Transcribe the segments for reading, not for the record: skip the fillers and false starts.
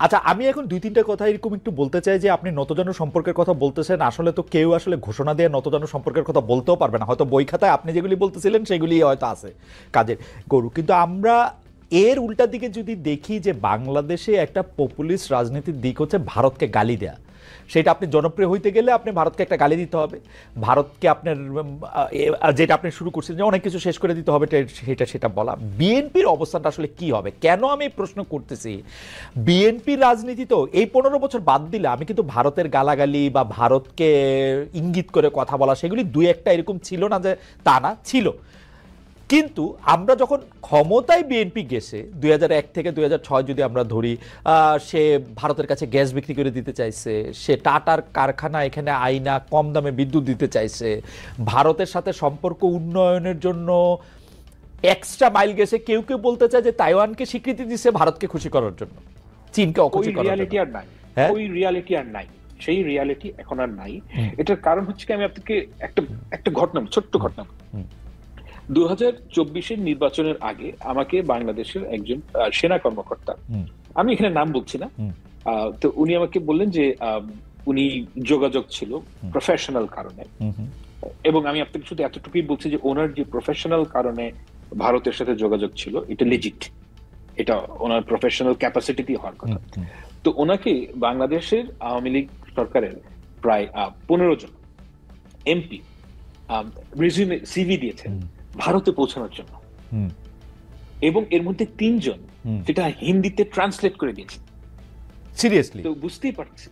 আচ্ছা, আমি এখন দুই তিনটা কথা এরকম একটু বলতে চাই যে আপনি নতজানু সম্পর্কের কথা বলতেছেন, আসলে তো কেউ আসলে ঘোষণা দিয়ে নতজানু সম্পর্কের কথা বলতেও পারবে না, হয়তো বই খাতায় আপনি যেগুলি বলতেছিলেন সেগুলি হয়তো আছে কাজের গরু, কিন্তু আমরা এর উল্টা দিকে যদি দেখি যে বাংলাদেশে একটা পপুলিস্ট রাজনীতির দিক হচ্ছে ভারতকে গালি দেয়া। সেটা আপনি জনপ্রিয় হইতে গেলে আপনি ভারতকে একটা গালি দিতে হবে, ভারতকে আপনার যেটা আপনি শুরু করছেন যে অনেক কিছু শেষ করে দিতে হবে, সেটা বলা। বিএনপির অবস্থানটা আসলে কি হবে? কেন আমি প্রশ্ন করতেছি, বিএনপির রাজনীতি তো এই 15 বছর বাদ দিলে আমি কিন্তু ভারতের গালাগালি বা ভারতকে ইঙ্গিত করে কথা বলা সেগুলি দুই একটা এরকম ছিল না যে তা না, ছিল। কিন্তু আমরা যখন ক্ষমতায় বিএনপি গেছে 2001 থেকে 2006 যদি আমরা ধরি, সে ভারতের কাছে গ্যাস বিক্রি করে দিতে চাইছে, সে টাটার কারখানা এখানে আইনা কম দামে বিদ্যুৎ দিতে চাইছে, ভারতের সাথে সম্পর্ক উন্নয়নের জন্য এক্সট্রা মাইল গেছে। কেউ কেউ বলতে চায় যে তাইওয়ানকে স্বীকৃতি দিছে ভারতকে খুশি করার জন্য, চীনকে অখুশি করার জন্য। ওই রিয়ালিটি আর নাই, সেই রিয়ালিটি এখন আর নাই। এটার কারণ হচ্ছে কি, আমি আপনাকে একটা ঘটনা, ছোট্ট ঘটনা। 2024-এর নির্বাচনের আগে আমাকে বাংলাদেশের একজন সেনা কর্মকর্তা, আমি এখানে নাম বলছি না, তো উনি আমাকে বললেন যে উনি যোগাযোগ ছিল প্রফেশনাল কারণে, এবং আমি আপনাকে শুধু এতটুকুই বলছি যে ওনার যে প্রফেশনাল কারণে ভারতের সাথে যোগাযোগ ছিল এটা লিজিট, এটা ওনার প্রফেশনাল ক্যাপাসিটি হওয়ার কথা। তো ওনাকে বাংলাদেশের আওয়ামী লীগ সরকারের প্রায় 15 জন এমপি রিজিউমে সিভি দিয়েছেন ভারতে পৌঁছানোর জন্য, এবং এর মধ্যে 3 জন সেটা হিন্দিতে ট্রান্সলেট করে দিয়েছে। সিরিয়াসলি? তো বুঝতেই পারছি,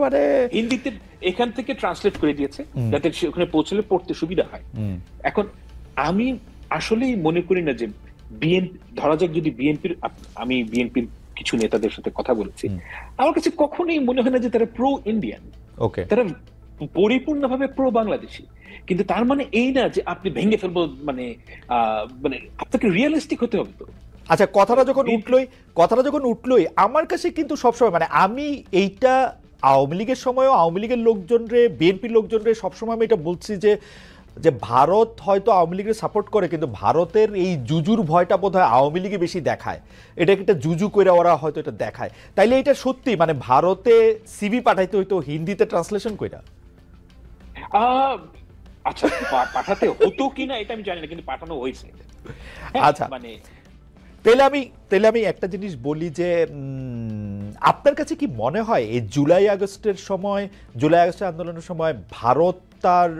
মানে হিন্দিতে এখান থেকে ট্রান্সলেট করে দিয়েছে যাতে ওখানে পৌঁছলে পড়তে সুবিধা হয়। এখন আমি আসলেই মনে করি না যে বিএনপি, ধরা যাক যদি বিএনপির, আমি বিএনপির কিছু নেতাদের সাথে কথা বলেছি, আমার কাছে কখনোই মনে হয় না যে তারা প্রো ইন্ডিয়ান, তারা পরিপূর্ণভাবে প্রো বাংলাদেশী। কিন্তু তার মানে এই না যে আপনি ভেঙে ফেলবো, মানে আপনাকে রিয়েলিস্টিক হতে হবে। তো আচ্ছা, কথাটা যখন উঠলোই আমার কাছে কিন্তু সবসময়, মানে আমি এইটা আওয়ামী লীগের সময়ও আওয়ামী লীগের লোকজনরে, বিএনপির লোকজনরে সবসময় আমি এটা বলছি যে ভারত হয়তো আওয়ামী লীগের সাপোর্ট করে, কিন্তু ভারতের এই জুজুর ভয়টা বোধহয় আওয়ামী লীগে বেশি দেখায়, এটা একটা জুজু করে ওরা হয়তো এটা দেখায়। তাইলে এটা সত্যি, মানে ভারতে সিভি পাঠাইতে হইতো হিন্দিতে ট্রান্সলেশন কইরা? আচ্ছা, পাঠাতে হতো কিনা এটা আমি জানি না, কিন্তু পাঠানো হয়েছে। আচ্ছা, মানে তাহলে আমি একটা জিনিস বলি যে আপনার কাছে কি মনে হয় এই জুলাই আগস্টের আন্দোলনের সময় ভারত তার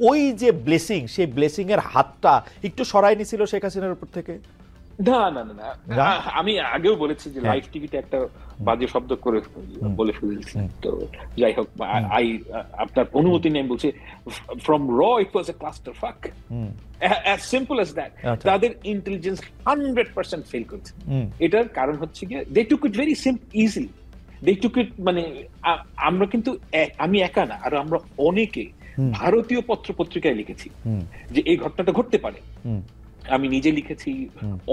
ওই যে ব্লেসিং, সেই ব্লেসিং এর হাতটা একটু সরাই নিছিল শেখ হাসিনার উপর থেকে? না, আমি আগেও বলেছি যে লাইফ টিভিতে একটা বাজে শব্দ করে বলে ফেলেছি। তো যাই হোক, আপনার অনুমতি নিয়ে আমি বলছি, ফ্রম র ইট ওয়াজ এ ক্লাস্টার ফাক, as simple as that. তাদের ইন্টেলিজেন্স 100% ফেল করেছে। এটার কারণ হচ্ছে গিয়ে they took it very easily. They took it, মানে আমরা কিন্তু, আমি একা না, আর আমরা অনেকে ভারতীয় পত্র পত্রিকায় লিখেছি যে এই ঘটনাটা ঘটতে পারে। আমি নিজে লিখেছি,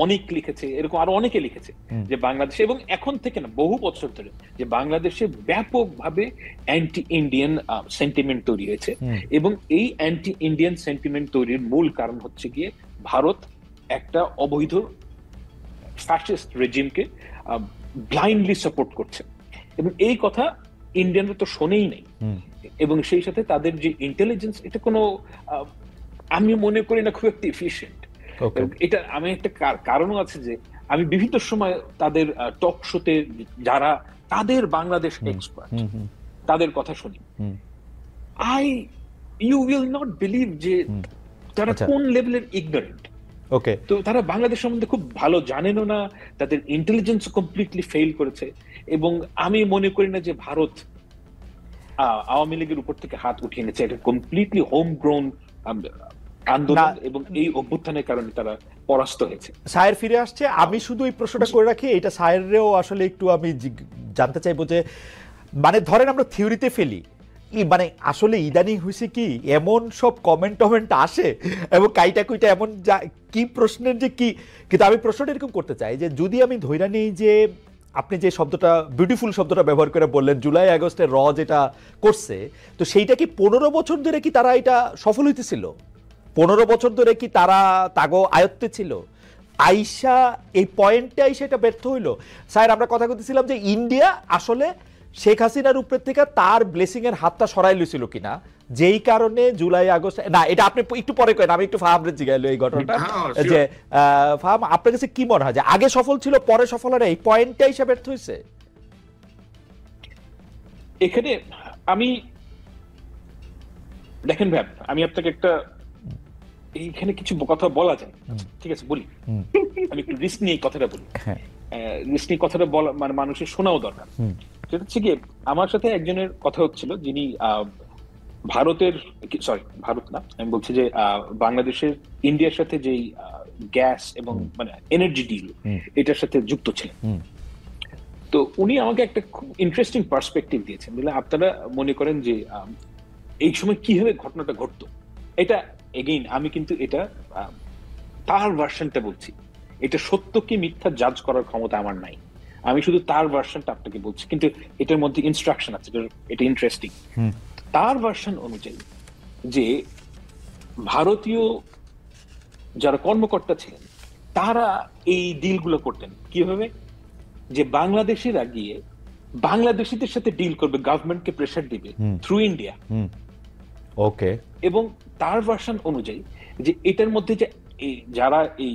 অনেক লিখেছে, এরকম আরো অনেকে লিখেছে যে বাংলাদেশে, এবং এখন থেকে না, বহু বছর ধরে, যে বাংলাদেশে ব্যাপকভাবে অ্যান্টি ইন্ডিয়ান সেন্টিমেন্ট তৈরি হয়েছে, এবং এই অ্যান্টি ইন্ডিয়ান সেন্টিমেন্ট তৈরির মূল কারণ হচ্ছে গিয়ে ভারত একটা অবৈধ ফ্যাসিস্ট রেজিমকে ব্লাইন্ডলি সাপোর্ট করছে, এবং এই কথা ইন্ডিয়ানরা তো শোনেই নেই। এবং সেই সাথে তাদের যে ইন্টেলিজেন্স, এটা কোনো, আমি মনে করি না খুব একটা এফিশিয়েন্ট। এটা আমি একটা কারণও আছে যে আমি বিভিন্ন সময় তাদের টক শোতে যারা তাদের বাংলাদেশ এক্সপার্ট তাদের কথা শুনি, ইউ উইল নট বিলিভ যে তারা কোন লেভেলের ইগনোরেন্ট। তো তারা বাংলাদেশ সম্বন্ধে খুব ভালো জানেনও না, তাদের ইন্টেলিজেন্স কমপ্লিটলি ফেল করেছে। এবং আমি মনে করি না যে ভারত আওয়ামী লীগের উপর থেকে হাত উঠিয়ে নিয়েছে, এটা কমপ্লিটলি হোম গ্রোন আন্দোলন, এবং এই অভ্যুত্থানের কারণে তারা পরাস্ত হয়েছে। সায়ের ফিরে আসছে, আমি শুধু এই প্রশ্নটা করে রাখি, এটা সায়েরও আসলে একটু আমি জানতে চাইবো যে, মানে ধরেন আমরা থিওরিতে ফেলি, মানে আসলে ইদানিং হয়েছে কি এমন সব কমেন্ট আসে এবং কাইটা কুইটা এমন কি প্রশ্নের যে কি, কিন্তু আমি প্রশ্নটা এরকম করতে চাই যে যদি আমি ধইরা নেই যে আপনি যে শব্দটা, বিউটিফুল শব্দটা ব্যবহার করে বললেন, জুলাই আগস্টে র যেটা করছে, তো সেইটা কি 15 বছর ধরে কি তারা এটা সফল হইতেছিল? 15 বছর ধরে কি তারা তাগো আয়ত্তে ছিল? আইসা এই পয়েন্টে আইসা এটা ব্যর্থ হইলো। স্যার আমরা কথা বলতেছিলাম যে ইন্ডিয়া আসলে শেখ হাসিনার উপর থেকে তার ব্লেসিং এর হাতটা সরাই লইছিল কিনা, যেই কারণে জুলাই আগস্ট, না এটা আপনি একটু পরে করেন, আমি একটু ফাহামরে জিগাইলো এই ঘটনাটা, যে ফাহাম আপনার কাছে কি মনে হয় যে আগে সফল ছিল পরে সফল হয় এই পয়েন্টে আইসা ব্যর্থ হইছে? এখানে আমি দেখেন ভাই, আমি আপনাকে একটা, এইখানে কিছু কথা বলা যায়, ঠিক আছে বলি, আমি একটু রিস্ক নিয়ে কথাটা বলি, রিস্ক নিয়ে কথাটা বলা মানে মানুষের শোনাও দরকার। সেটা হচ্ছে গিয়ে আমার সাথে একজনের কথা হচ্ছিল যিনি ভারতের, সরি ভারত না, আমি বলছি যে বাংলাদেশের ইন্ডিয়ার সাথে যেই গ্যাস এবং মানে এনার্জি ডিল এটার সাথে যুক্ত ছিলেন। তো উনি আমাকে একটা খুব ইন্টারেস্টিং পার্সপেক্টিভ দিয়েছেন। আপনারা মনে করেন যে এই সময় কিভাবে ঘটনাটা ঘটতো, এটা এগেইন আমি কিন্তু এটা তার ভার্সনটা বলছি, এটা সত্য কি মিথ্যা জাজ করার ক্ষমতা আমার নাই, আমি শুধু তার ভার্সনটা আপনাকে বলছি, কিন্তু এটার মধ্যে ইনস্ট্রাকশন আছে, এটা ইন্টারেস্টিং। তার ভার্সন অনুযায়ী যে ভারতীয় যারা কর্মকর্তা ছিলেন তারা এই ডিলগুলো করতেন কিভাবে, যে বাংলাদেশিরা গিয়ে বাংলাদেশিদের সাথে ডিল করবে, গভর্নমেন্টকে প্রেসার দিবে থ্রু ইন্ডিয়া। ওকে। এবং তার ভার্সন অনুযায়ী যে এটার মধ্যে যে যারা এই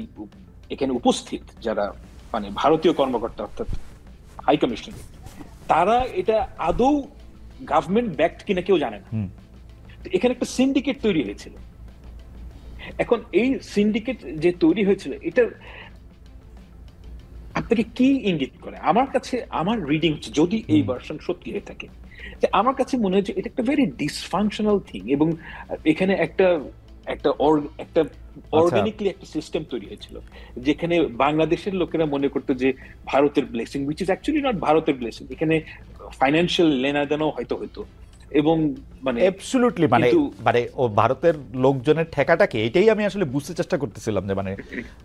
এখানে উপস্থিত যারা মানে ভারতীয় কর্মকর্তা অর্থাৎ হাই কমিশন, তারা এটা আদৌ গভর্নমেন্ট ব্যাকড কিনা কেউ জানে না। এখানে একটা সিন্ডিকেট তৈরি হয়েছিল। এখন এই সিন্ডিকেট যে তৈরি হয়েছিল এটা আপনাকে কি ইঙ্গিত করে? আমার কাছে আমার রিডিং হচ্ছে, যদি এই ভার্সন সত্যি হয়ে থাকে, আমার কাছে মনে হচ্ছে এটা একটা ভেরি ডিসফাংশনাল থিং, এবং এখানে একটা অর্গানিকলি একটা সিস্টেম তৈরি হয়েছিল যেখানে বাংলাদেশের লোকেরা মনে করতো যে ভারতের blessing, which is actually not ভারতের ব্লেসিং, এখানে ফাইন্যান্সিয়াল লেনাদেনাও হয়তো হতো। এবং মানে অ্যাবসলিউটলি মানে ও ভারতের লোকজনের ঠেকাটা কি, এটাই আমি আসলে বুঝতে চেষ্টা করতেছিলাম যে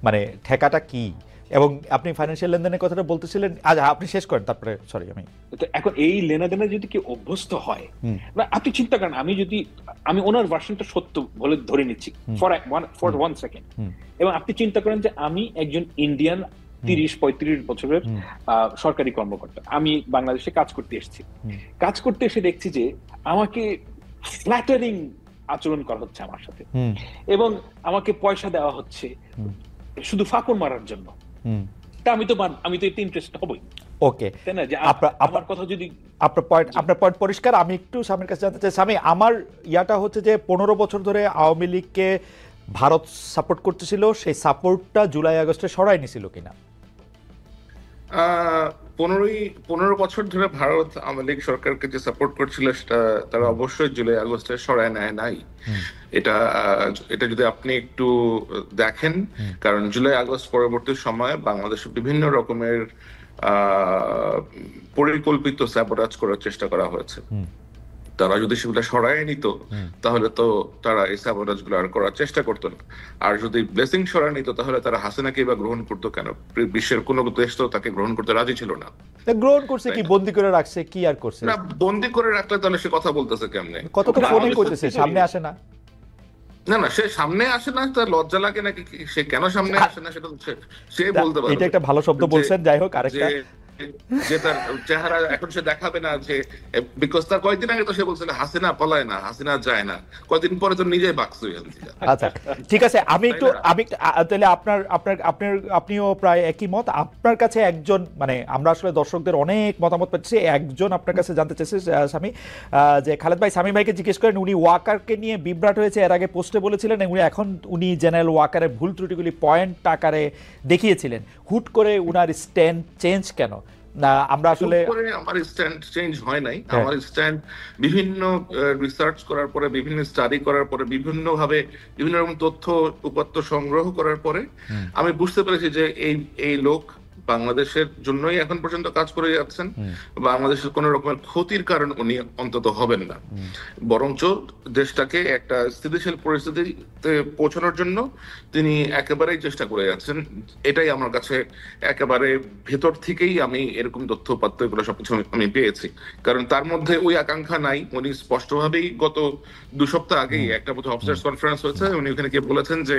মানে ঠেকাটা কি। এবং আপনি ফাইন্যান্সিয়াল লেনদেনের কথাটা বলতেছিলেন, আচ্ছা আপনি শেষ করেন তারপরে, সরি। এখন এই লেনাদেনা যদি কেউ অভ্যস্ত হয়, আপনি চিন্তা করেন, আমি ওনার ভার্সনটা সত্য বলে ধরে নিচ্ছি ফর ওয়ান সেকেন্ড, এবং আপনি চিন্তা করেন যে আমি একজন ইন্ডিয়ান 30-35 বছরের সরকারি কর্মকর্তা, আমি বাংলাদেশে কাজ করতে এসেছি, কাজ করতে এসে দেখছি যে আমাকে ফ্ল্যাটারিং আচরণ করা হচ্ছে আমার সাথে, এবং আমাকে পয়সা দেওয়া হচ্ছে শুধু ফাঁকর মারার জন্য। তা আমি তো এতে ইন্টারেস্ট হবই। ওকে, তাই না? যে আমার কথা যদি আপনার পয়েন্ট পরিষ্কার। আমি একটু স্বামীর কাছে জানতে চাই, স্বামী আমার ইয়াটা হচ্ছে যে 15 বছর ধরে আওয়ামী লীগকে ভারত সাপোর্ট করতেছিল, সেই সাপোর্টটা জুলাই আগস্টে সরাই নিছিল কিনা? 15 বছর ধরে ভারত আওয়ামী লীগ সরকারকে যে সাপোর্ট করছিল সেটা তারা অবশ্যই জুলাই আগস্টে সরায় নেয় নাই। এটা যদি আপনি একটু দেখেন, কারণ জুলাই আগস্ট পরবর্তী সময়ে বাংলাদেশে বিভিন্ন রকমের পরিকল্পিত স্যাবোটাজ করার চেষ্টা করা হয়েছে। তারা যদি সেগুলো সরায় নিত তাহলে তো তারা এই স্যাবোটাজ গুলো আর করার চেষ্টা করতো না। আর যদি ব্লেসিং সরায় নিত তাহলে তারা হাসিনাকে বা গ্রহণ করতো কেন? বিশ্বের কোনো দেশ তো তাকে গ্রহণ করতে রাজি ছিল না। গ্রহণ করছে কি, বন্দি করে রাখছে, কি আর করছে না? বন্দি করে রাখলে তাহলে সে কথা বলতেছে কেমনে? কত তো ফোনে করতেছে, সামনে আসে না। না সে সামনে আসে না, তার লজ্জা লাগে নাকি? সে কেন সামনে আসে না সেটা সে বলতে পারে। এটা একটা ভালো শব্দ বলছেন। যাই হোক, আরেকটা যে তার চেহারা এখন সে দেখাবে না, যে বিকজ তার কয়েকদিন আগে তো সে বলছিল হাসিনা পলায় না, হাসিনা যায় না, কয়েকদিন পরে তো নিজেই বাকসু। আচ্ছা ঠিক আছে, আমি তাহলে আপনিও প্রায় একই মত। আপনার কাছে একজন, মানে আমরা আসলে দর্শকদের অনেক মতামত পাচ্ছি, একজন আপনার কাছে জানতে চাইছে স্বামী, যে খালেদ ভাই স্বামী ভাইকে জিজ্ঞেস করেন, উনি ওয়াকারকে নিয়ে বিভ্রাট হয়েছে, এর আগে পোস্টে বলেছিলেন, এখন উনি জেনারেল ওয়াকারের ভুল ত্রুটিগুলি পয়েন্ট আকারে দেখিয়েছিলেন, হুট করে উনার স্ট্যান্ড চেঞ্জ কেন? না আমরা আসলে আমার স্ট্যান্ড চেঞ্জ হয় নাই। আমার স্ট্যান্ড বিভিন্ন রিসার্চ করার পরে, বিভিন্ন স্টাডি করার পরে, বিভিন্ন রকম তথ্য উপাত্ত সংগ্রহ করার পরে আমি বুঝতে পেরেছি যে এই লোক বাংলাদেশের জন্যই এখন পর্যন্ত কাজ করে যাচ্ছেন। বাংলাদেশের কোনো রকমের ক্ষতির কারণ উনি অন্তত হবেন না, বরঞ্চ দেশটাকে একটা স্থিতিশীল পরিস্থিতিতে পৌঁছানোর জন্য তিনি একেবারেই চেষ্টা করে যাচ্ছেন। এটাই আমার কাছে একেবারে ভেতর থেকেই আমি এরকম তথ্য উপাত্ত এগুলো সবকিছু আমি পেয়েছি, কারণ তার মধ্যে ওই আকাঙ্ক্ষা নাই। উনি স্পষ্টভাবেই গত 2 সপ্তাহ আগেই একটা বোধহয় অফিসার্স কনফারেন্স হয়েছে, উনি ওখানে গিয়ে বলেছেন যে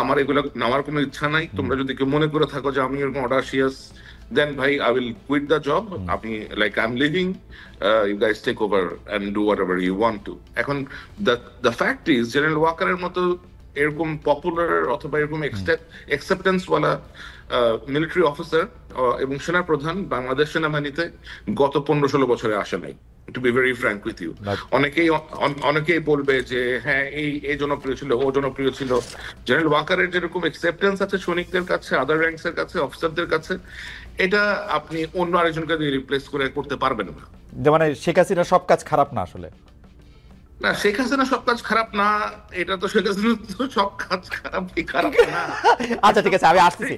আমার এগুলো নেওয়ার কোনো ইচ্ছা নাই, তোমরা যদি কেউ মনে করে থাকো যে আমি এরকম অডাসিয়াস, দেন ভাই I will quit the job, আমি like I am leaving, you guys take over and do whatever you want to. এখন দ্য ফ্যাক্ট ইজ জেনারেল ওয়াকারের মতো এরকম পপুলার অথবা এরকম অ্যাকসেপ্টেন্স ওয়ালা মিলিটারি অফিসার এবং সেনা প্রধান বাংলাদেশ সেনাবাহিনীতে গত 15-16 বছরে আসে নাই, to be very frank with you. অনেকেই বলবে যে হ্যাঁ এই জনপ্রিয় ছিল, ও জনপ্রিয় ছিল। জেনারেল ওয়াকারের যেরকম অ্যাকসেপ্টেন্স আছে সৈনিকদের কাছে, আদার র্যাঙ্কস এর কাছে, অফিসারদের কাছে, এটা আপনি অন্য আরেকজনকে দিয়ে রিপ্লেস করে করতে পারবেন না। মানে শেখ হাসিনা সব কাজ খারাপ না আসলে? না, শেখ হাসিনা সব কাজ খারাপ না, এটা তো শেখ হাসিনা সব কাজ খারাপ কি খারাপ না। আচ্ছা ঠিক আছে, আমি আসতেছি।